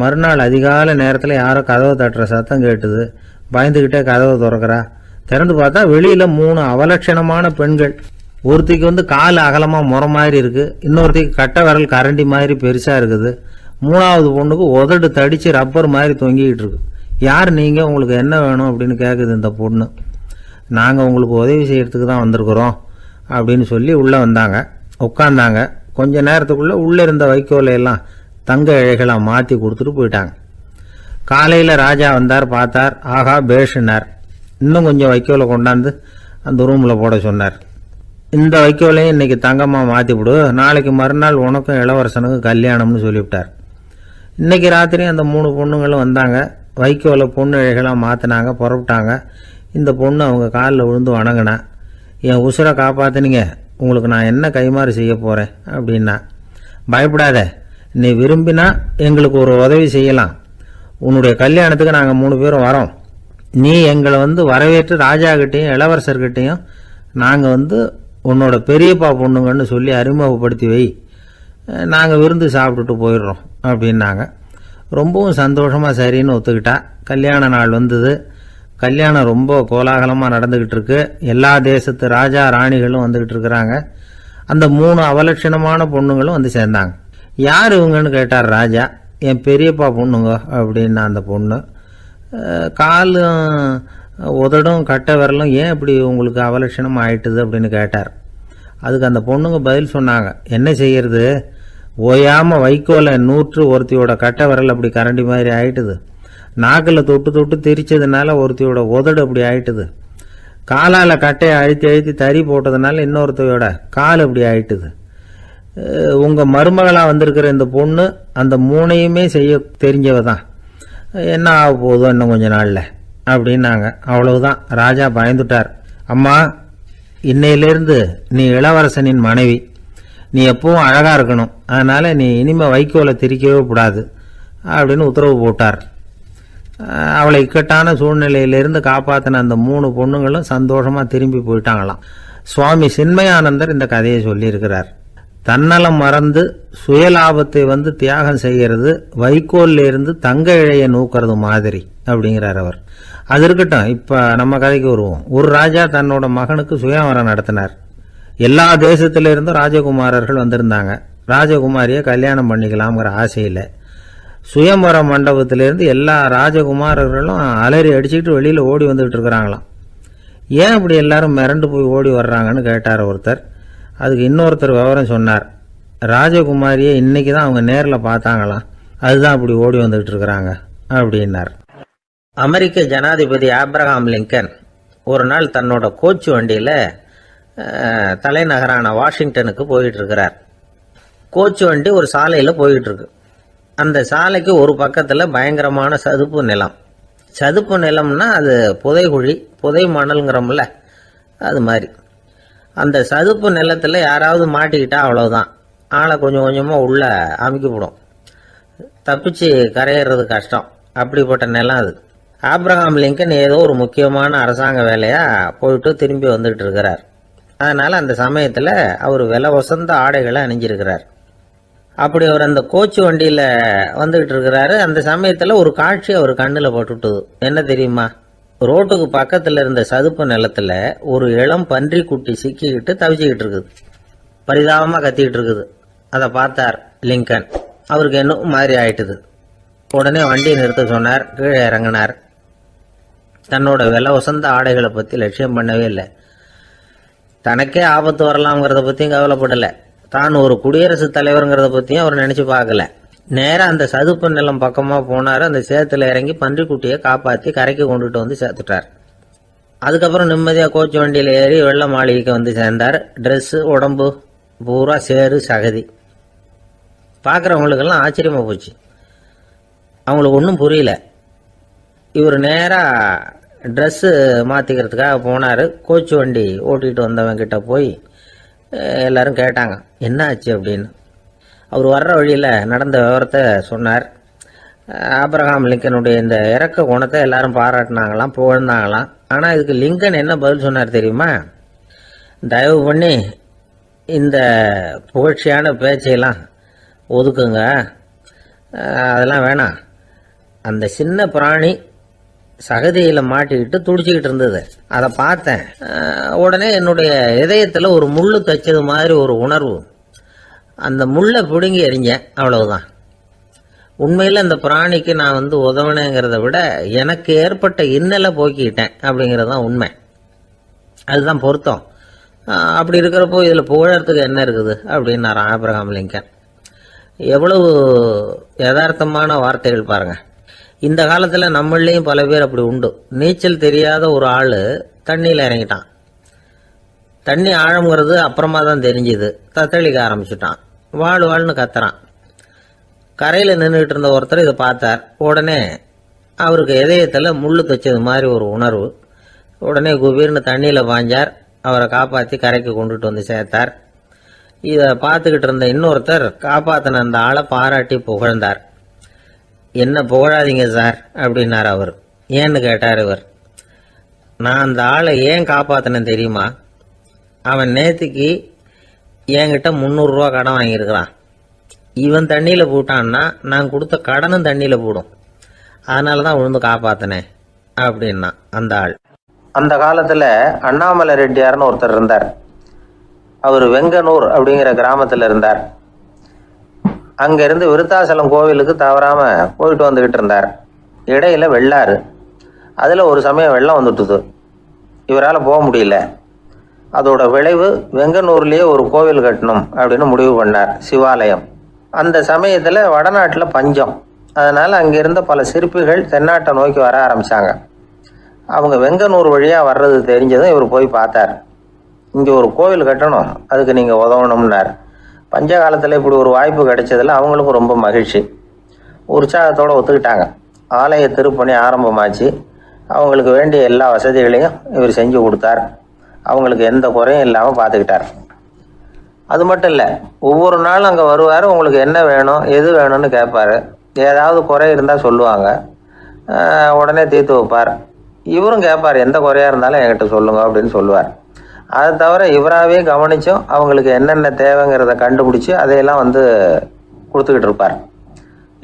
மறுநாள் அதிகாலை நேரத்தில் யாரோ கதவை தட்டுற சத்தம் கேட்டுது. பயந்துக்கிட்டே கதவை திறக்கிறா. திறந்து பார்த்தா வெளியில் 3 அவலட்சணமான பெண்கள். ஒருத்திக்கு வந்து கால் அகலமாக முறை மாதிரி இருக்கு, இன்னொருத்திக்கு கட்டை விரல் கரண்டி மாதிரி பெருசாக இருக்குது, 3வது பொண்ணுக்கு உதடு தடிச்சு ரப்பர் மாதிரி தொங்கிக்கிட்டு இருக்கு. யார் நீங்கள், உங்களுக்கு என்ன வேணும் அப்படின்னு கேட்குது இந்த பொண்ணு. நாங்கள் உங்களுக்கு உதவி செய்யறதுக்கு தான் வந்திருக்கிறோம் அப்படின்னு சொல்லி உள்ளே வந்தாங்க. உட்காந்தாங்க. கொஞ்ச நேரத்துக்குள்ளே உள்ளே இருந்த வைக்கோலையெல்லாம் தங்க இழைகளாக மாற்றி கொடுத்துட்டு போயிட்டாங்க. காலையில் ராஜா வந்தார், பார்த்தார். ஆகா பேஷுனார். இன்னும் கொஞ்சம் வைக்கோலை கொண்டாந்து அந்த ரூமில் போட சொன்னார். இந்த வைக்கோலையும் இன்னைக்கு தங்கமாக மாற்றி விடு, நாளைக்கு மறுநாள் உனக்கும் இளவரசனுக்கும் கல்யாணம்னு சொல்லிவிட்டார். இன்னைக்கு ராத்திரி அந்த 3 பொண்ணுங்களும் வந்தாங்க. வைக்கோலை பொண்ணு இழைகளாக மாற்றினாங்க, புறப்பட்டாங்க. இந்த பொண்ணு அவங்க காலில் விழுந்து வணங்கினா. என் உசுரை காப்பாற்றினீங்க, உங்களுக்கு நான் என்ன கைமாறு செய்ய போகிறேன் அப்படின்னா. பயப்படாத, நீ விரும்பினா எங்களுக்கு ஒரு உதவி செய்யலாம். உன்னுடைய கல்யாணத்துக்கு நாங்கள் 3 பேரும் வரோம். நீ எங்களை வந்து வரவேற்று ராஜாக்கிட்டையும் இளவரசர்கிட்டையும் நாங்கள் வந்து உன்னோட பெரியப்பா பொண்ணுங்கன்னு சொல்லி அறிமுகப்படுத்தி வை, நாங்கள் விருந்து சாப்பிட்டுட்டு போயிடுறோம் அப்படின்னாங்க. ரொம்பவும் சந்தோஷமாக சரின்னு ஒத்துக்கிட்டா. கல்யாண நாள் வந்தது. கல்யாணம் ரொம்ப கோலாகலமாக நடந்துக்கிட்டு இருக்கு. எல்லா தேசத்து ராஜா ராணிகளும் வந்துக்கிட்டு இருக்கிறாங்க. அந்த 3 அவலட்சணமான பொண்ணுங்களும் வந்து சேர்ந்தாங்க. யார் இவங்கன்னு கேட்டார் ராஜா. என் பெரியப்பா பொண்ணுங்க அப்படின்னா அந்த பொண்ணு. காலும் உதடும் கட்டை விரலும் ஏன் இப்படி உங்களுக்கு அவலட்சணம் ஆயிட்டுது அப்படின்னு கேட்டார். அதுக்கு அந்த பொண்ணுங்க பதில் சொன்னாங்க. என்ன செய்யறது, ஓயாமல் வைக்கோலை நூற்று ஒருத்தியோட கட்டை விரல் அப்படி கரண்டி மாதிரி ஆயிட்டுது. நாக்கில் தொட்டு தொட்டு திரிச்சதுனால ஒருத்தியோட உதடு அப்படி ஆயிட்டுது. காலால் கட்டையை அழுத்தி அழுத்தி தறி போட்டதுனால இன்னொருத்தையோட கால் அப்படி ஆயிட்டுது. உங்கள் மருமகளாக வந்திருக்கிற இந்த பொண்ணு அந்த 3ஐயுமே செய்ய தெரிஞ்சவ தான். என்ன ஆக போதோ இன்னும் கொஞ்ச நாளில் அப்படின்னாங்க. அவ்வளவுதான். ராஜா பயந்துட்டார். அம்மா, இன்னையிலேருந்து நீ இளவரசனின் மனைவி. நீ எப்பவும் அழகாக இருக்கணும். அதனால் நீ இனிமேல் வைக்கோலை திரிக்கவே கூடாது அப்படின்னு உத்தரவு போட்டார். அவளை இக்கட்டான சூழ்நிலையிலிருந்து காப்பாற்றின அந்த 3 பொண்ணுங்களும் சந்தோஷமாக திரும்பி போயிட்டாங்களாம். சுவாமி சின்மயானந்தர் இந்த கதையை சொல்லியிருக்கிறார். தன்னலம் மறந்து சுயலாபத்தை வந்து தியாகம் செய்கிறது வைக்கோல்ல இருந்து தங்க இழையை நூக்கிறது மாதிரி அப்படிங்கிறார் அவர். அது இருக்கட்டும், இப்போ நம்ம கதைக்கு வருவோம். ஒரு ராஜா தன்னோட மகனுக்கு சுயவரம் நடத்தினார். எல்லா தேசத்தில இருந்தும் ராஜகுமாரர்கள் வந்திருந்தாங்க. ராஜகுமாரியை கல்யாணம் பண்ணிக்கலாம்ங்கிற ஆசையில் சுயம்பர மண்டபத்திலிருந்து எல்லா ராஜகுமாரர்களும் அலறி அடிச்சுக்கிட்டு வெளியில் ஓடி வந்துகிட்டு இருக்கிறாங்களாம். ஏன் அப்படி எல்லாரும் மிரண்டு போய் ஓடி வர்றாங்கன்னு கேட்டார் ஒருத்தர். அதுக்கு இன்னொருத்தர் விவரம் சொன்னார். ராஜகுமாரியை இன்னைக்கு தான் அவங்க நேரில் பார்த்தாங்களாம், அதுதான் அப்படி ஓடி வந்துகிட்டு இருக்கிறாங்க அப்படின்னார். அமெரிக்க ஜனாதிபதி ஆப்ரஹாம் லிங்கன் ஒரு நாள் தன்னோட கோச்சு வண்டியில் தலைநகரான வாஷிங்டனுக்கு போயிட்டு இருக்கிறார். கோச்சு வண்டி ஒரு சாலையில் போயிட்டு இருக்கு. அந்த சாலைக்கு ஒரு பக்கத்தில் பயங்கரமான சதுப்பு நிலம். சதுப்பு நிலம்னா அது புதைகுழி, புதை மணல்ங்கிறோம்ல, அது மாதிரி. அந்த சதுப்பு நிலத்தில் யாராவது மாட்டிக்கிட்டா அவ்வளவுதான், ஆளை கொஞ்சம் கொஞ்சமாக உள்ள அமுக்கிவிடும். தப்பிச்சு கரையிறது கஷ்டம். அப்படிப்பட்ட நிலம் அது. ஆப்ரஹாம் லிங்கன் ஏதோ ஒரு முக்கியமான அரசாங்க வேலையாக போயிட்டு திரும்பி வந்துகிட்டு இருக்கிறார். அதனால் அந்த சமயத்தில் அவர் விலை வசந்த ஆடைகளை அணிஞ்சிருக்கிறார். அப்படி அவர் அந்த கோச்சு வண்டியில் வந்துக்கிட்டு இருக்கிறாரு. அந்த சமயத்தில் ஒரு காட்சி அவர் கண்ணில் பட்டுட்டுது. என்ன தெரியுமா? ரோட்டுக்கு பக்கத்தில் இருந்த சதுப்பு நிலத்தில் ஒரு இளம் பன்றி குட்டி சிக்கிக்கிட்டு தவிச்சிக்கிட்டு இருக்குது. பரிதாபமாக கத்திக்கிட்டு இருக்குது. அதை பார்த்தார் லிங்கன். அவருக்கு என்ன மாதிரி ஆயிட்டுது. உடனே வண்டியை நிறுத்த சொன்னார். கீழே இறங்கினார். தன்னோட விலை வசந்த ஆடைகளை பற்றி லட்சியம் பண்ணவே இல்லை. தனக்கே ஆபத்து வரலாம்ங்கிறத பற்றியும் கவலைப்படலை. தான் ஒரு குடியரசுத் தலைவருங்கிறத பற்றியும் அவர் நினச்சி பார்க்கல. நேராக அந்த சதுப்பு நிலம் பக்கமாக போனார். அந்த சேத்துல இறங்கி பன்றிக்குட்டியை காப்பாற்றி கரைக்கு கொண்டுட்டு வந்து சேர்த்துட்டார். அதுக்கப்புறம் நிம்மதியாக கோச்சு வண்டியில் ஏறி வெள்ள மாளிகைக்கு வந்து சேர்ந்தார். ட்ரெஸ்ஸு உடம்பு பூரா சேரு சகதி. பார்க்குறவங்களுக்கெல்லாம் ஆச்சரியமாக போச்சு. அவங்களுக்கு ஒன்றும் புரியல. இவர் நேராக ட்ரெஸ்ஸு மாற்றிக்கிறதுக்காக போனார். கோச்சு வண்டி ஓட்டிகிட்டு வந்தவங்கிட்ட போய் எல்லாரும் கேட்டாங்க என்ன ஆச்சு அப்படின்னு. அவர் வர்ற வழியில் நடந்த விவரத்தை சொன்னார். ஆப்ரஹாம் லிங்கனுடைய இந்த இறக்க குணத்தை எல்லாரும் பாராட்டினாங்களாம், புகழ்ந்தாங்களாம். ஆனால் இதுக்கு லிங்கன் என்ன பதில் சொன்னார் தெரியுமா? தயவு பண்ணி இந்த புகழ்ச்சியான பேச்சையெல்லாம் ஒதுக்குங்க, அதெல்லாம் வேணாம். அந்த சின்ன பிராணி சகதியில் மாட்டிக்கிட்டு துடிச்சிக்கிட்டு இருந்தது. அதை பார்த்தேன். உடனே என்னுடைய இதயத்தில் ஒரு முள்ளு தைச்சது மாதிரி ஒரு உணர்வு. அந்த முள்ளை பிடுங்கி எறிஞ்சேன், அவ்வளவுதான். உண்மையில் அந்த பிராணிக்கு நான் உதவினேங்கிறத விட எனக்கு ஏற்பட்ட இன்னலை போக்கிக்கிட்டேன் அப்படிங்கிறது தான் உண்மை. அதுதான் பொருத்தம். அப்படி இருக்கிறப்போ இதில் புகழறதுக்கு என்ன இருக்குது அப்படின்னாரு ஆப்ரஹாம் லிங்கன். எவ்வளவு யதார்த்தமான வார்த்தைகள் பாருங்க. இந்த காலத்தில் நம்மளையும் பல பேர் அப்படி உண்டு. நீச்சல் தெரியாத ஒரு ஆள் தண்ணியில் இறங்கிட்டான். தண்ணி ஆழம்ங்கிறது அப்புறமா தான் தெரிஞ்சுது. தத்தளிக்க ஆரம்பிச்சுட்டான். வாழ்னு கத்துறான். கரையில் நின்றுட்டு இருந்த ஒருத்தர் இதை பார்த்தார். உடனே அவருக்கு இதயத்தில் முள்ளு தைச்சது மாதிரி ஒரு உணர்வு. உடனே குபீர்னு தண்ணியில் பாஞ்சார். அவரை காப்பாற்றி கரைக்கு கொண்டுட்டு வந்து சேர்த்தார். இதை பார்த்துக்கிட்டு இருந்த இன்னொருத்தர் காப்பாற்றின அந்த ஆளை பாராட்டி புகழ்ந்தார். என்ன புகழாதீங்க சார் அப்படின்னார் அவர். ஏன்னு கேட்டார் இவர். நான் அந்த ஆளை ஏன் காப்பாற்றினேன் தெரியுமா? அவன் நேற்றுக்கு என்கிட்ட 300 ரூபா கடன் வாங்கியிருக்கிறான். இவன் தண்ணியில் போட்டான்னா நான் கொடுத்த கடனும் தண்ணியில் போடும். அதனால தான் விழுந்து காப்பாற்றினேன் அப்படின்னா அந்த ஆள். அந்த காலத்தில் அண்ணாமலை ரெட்டியார்னு ஒருத்தர் இருந்தார். அவர் வெங்கனூர் அப்படிங்கிற கிராமத்தில் இருந்தார். அங்கேருந்து விருத்தாசலம் கோவிலுக்கு தவறாமல் போயிட்டு வந்துக்கிட்டு இருந்தார். இடையில வெள்ளாறு. அதில் ஒரு சமயம் வெள்ளம் வந்துட்டுது. இவரால் போக முடியல. அதோட விளைவு வெங்கனூர்லேயே ஒரு கோவில் கட்டணும் அப்படின்னு முடிவு பண்ணார், சிவாலயம். அந்த சமயத்தில் வடநாட்டில் பஞ்சம். அதனால் அங்கே இருந்த பல சிற்பிகள் தென்னாட்டை நோக்கி வர ஆரம்பித்தாங்க. அவங்க வெங்கனூர் வழியாக வர்றது தெரிஞ்சதும் இவர் போய் பார்த்தார். இங்கே ஒரு கோவில் கட்டணும், அதுக்கு நீங்கள் உதவணும்னார். பஞ்ச காலத்தில் இப்படி ஒரு வாய்ப்பு கிடைச்சதில் அவங்களுக்கும் ரொம்ப மகிழ்ச்சி. உற்சாகத்தோடு ஒத்துக்கிட்டாங்க. ஆலய திருப்பணி ஆரம்பமாச்சு. அவங்களுக்கு வேண்டிய எல்லா வசதிகளையும் இவர் செஞ்சு கொடுத்தார். அவங்களுக்கு எந்த குறையும் இல்லாமல் பார்த்துக்கிட்டார். அது மட்டும் இல்லை, ஒவ்வொரு நாளும் அங்கே வருவார். உங்களுக்கு என்ன வேணும் எது வேணும்னு கேட்பார். ஏதாவது குறை இருந்தால் சொல்லுவாங்க, உடனே தீர்த்து வைப்பார். இவரும் கேட்பார், எந்த குறையாக இருந்தாலும் என்கிட்ட சொல்லுங்க அப்படின்னு சொல்லுவார். அதை தவிர இவராகவே கவனிச்சும் அவங்களுக்கு என்னென்ன தேவைங்கிறத கண்டுபிடிச்சி அதையெல்லாம் கொடுத்துக்கிட்டு இருப்பார்.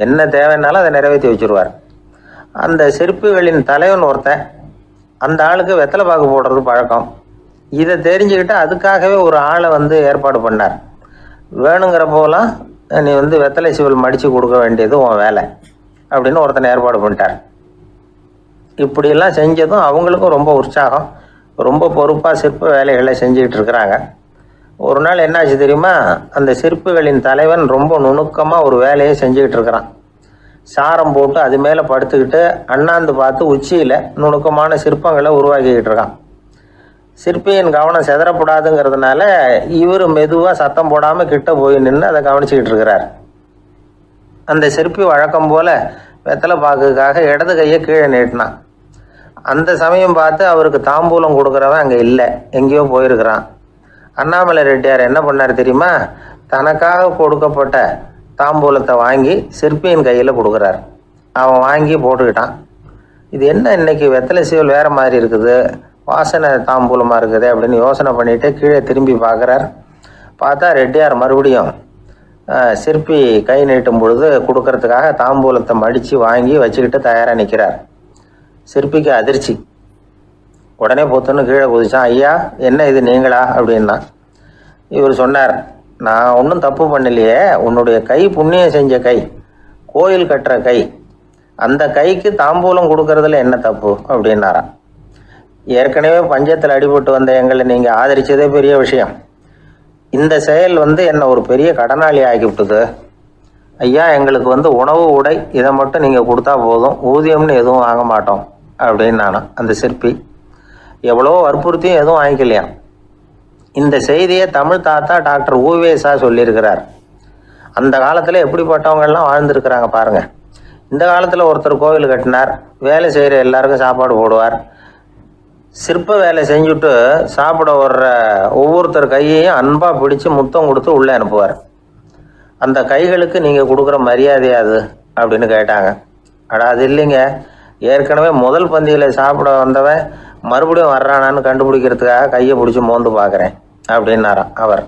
என்ன தேவைன்னாலும் அதை நிறைவேற்றி வச்சுருவார். அந்த சிற்பிகளின் தலைவன் ஒருத்தன், அந்த ஆளுக்கு வெத்தலை பாக்கு போடுறது பழக்கம். இதை தெரிஞ்சுக்கிட்டு அதுக்காகவே ஒரு ஆளை ஏற்பாடு பண்ணார். வேணுங்கிறப்போலாம் நீ வெத்தலை சிவல் மடித்து கொடுக்க வேண்டியது உன் வேலை அப்படின்னு ஒருத்தனை ஏற்பாடு பண்ணிட்டார். இப்படியெல்லாம் செஞ்சதும் அவங்களுக்கும் ரொம்ப உற்சாகம். ரொம்ப பொறுப்பாக சிற்ப வேலைகளை செஞ்சுக்கிட்டு இருக்கிறாங்க. ஒரு நாள் என்னாச்சு தெரியுமா? அந்த சிற்பிகளின் தலைவன் ரொம்ப நுணுக்கமாக ஒரு வேலையை செஞ்சுக்கிட்டு இருக்கிறான். சாரம் போட்டு அது மேலே படுத்துக்கிட்டு அண்ணாந்து பார்த்து உச்சியில் நுணுக்கமான சிற்பங்களை உருவாக்கிக்கிட்டு இருக்கான். சிற்பியின் கவனம் செதறப்படாதுங்கிறதுனால இவர் மெதுவாக சத்தம் போடாமல் கிட்ட போய் நின்று அதை கவனிச்சுக்கிட்டு இருக்கிறார். அந்த சிற்பி வழக்கம் போல் வெத்தலை பாக்குக்காக இடது கையை கீழே நீட்டினான். அந்த சமயம் பார்த்து அவருக்கு தாம்பூலம் கொடுக்குறவன் அங்கே இல்லை, எங்கேயோ போயிருக்கிறான். அண்ணாமலை ரெட்டியார் என்ன பண்ணார் தெரியுமா? தனக்காக கொடுக்கப்பட்ட தாம்பூலத்தை வாங்கி சிற்பியின் கையில் கொடுக்குறார். அவன் வாங்கி போட்டுக்கிட்டான். இது என்ன இன்னைக்கு வெத்தலை சீவல் வேற மாதிரி இருக்குது, வாசனை தாம்பூலமாக இருக்குது அப்படின்னு யோசனை பண்ணிட்டு கீழே திரும்பி பார்க்குறார். பார்த்தா ரெட்டியார் மறுபடியும் சிற்பி கை நீட்டும் பொழுது கொடுக்கறதுக்காக தாம்பூலத்தை மடித்து வாங்கி வச்சுக்கிட்டு தயாராக நிற்கிறார். சிற்பிக்கு அதிர்ச்சி. உடனே பொத்துன்னு கீழே குதிச்சான். ஐயா, என்ன இது நீங்களா அப்படின்னா. இவர் சொன்னார், நான் ஒன்றும் தப்பு பண்ணலையே, உன்னுடைய கை புண்ணியம் செஞ்ச கை, கோயில் கட்டுற கை, அந்த கைக்கு தாம்பூலம் கொடுக்கறதுல என்ன தப்பு அப்படின்னாராம். ஏற்கனவே பஞ்சத்தில் அடிபட்டு வந்த எங்களை நீங்கள் ஆதரிச்சதே பெரிய விஷயம். இந்த செயல் என்னை ஒரு பெரிய கடனாளி ஆகிவிட்டுது. ஐயா, எங்களுக்கு உணவு உடை இதை மட்டும் நீங்கள் கொடுத்தா போதும், ஊதியம்னு எதுவும் வாங்க மாட்டோம் அப்படின்னு நானும். அந்த சிற்பி எவ்வளோ வற்புறுத்தியும் எதுவும் வாங்கிக்கலையாம். இந்த செய்தியை தமிழ் தாத்தா டாக்டர் ஊவேசா சொல்லியிருக்கிறார். அந்த காலத்தில் எப்படிப்பட்டவங்கெல்லாம் வாழ்ந்துருக்கிறாங்க பாருங்க. இந்த காலத்தில் ஒருத்தர் கோவில் கட்டினார், வேலை செய்கிற எல்லாருக்கும் சாப்பாடு போடுவார். சிற்ப வேலை செஞ்சுட்டு சாப்பிட வர்ற ஒவ்வொருத்தர் கையையும் அன்பாக பிடிச்சி முத்தம் கொடுத்து உள்ளே அனுப்புவார். அந்த கைகளுக்கு நீங்கள் கொடுக்குற மரியாதையா அது அப்படின்னு கேட்டாங்க. அது இல்லைங்க, ஏற்கனவே முதல் பந்தியில் சாப்பிட வந்தவன் மறுபடியும் வர்றானான்னு கண்டுபிடிக்கிறதுக்காக கையை பிடிச்சி மோந்து பார்க்குறேன் அப்படின்னாராம் அவர்.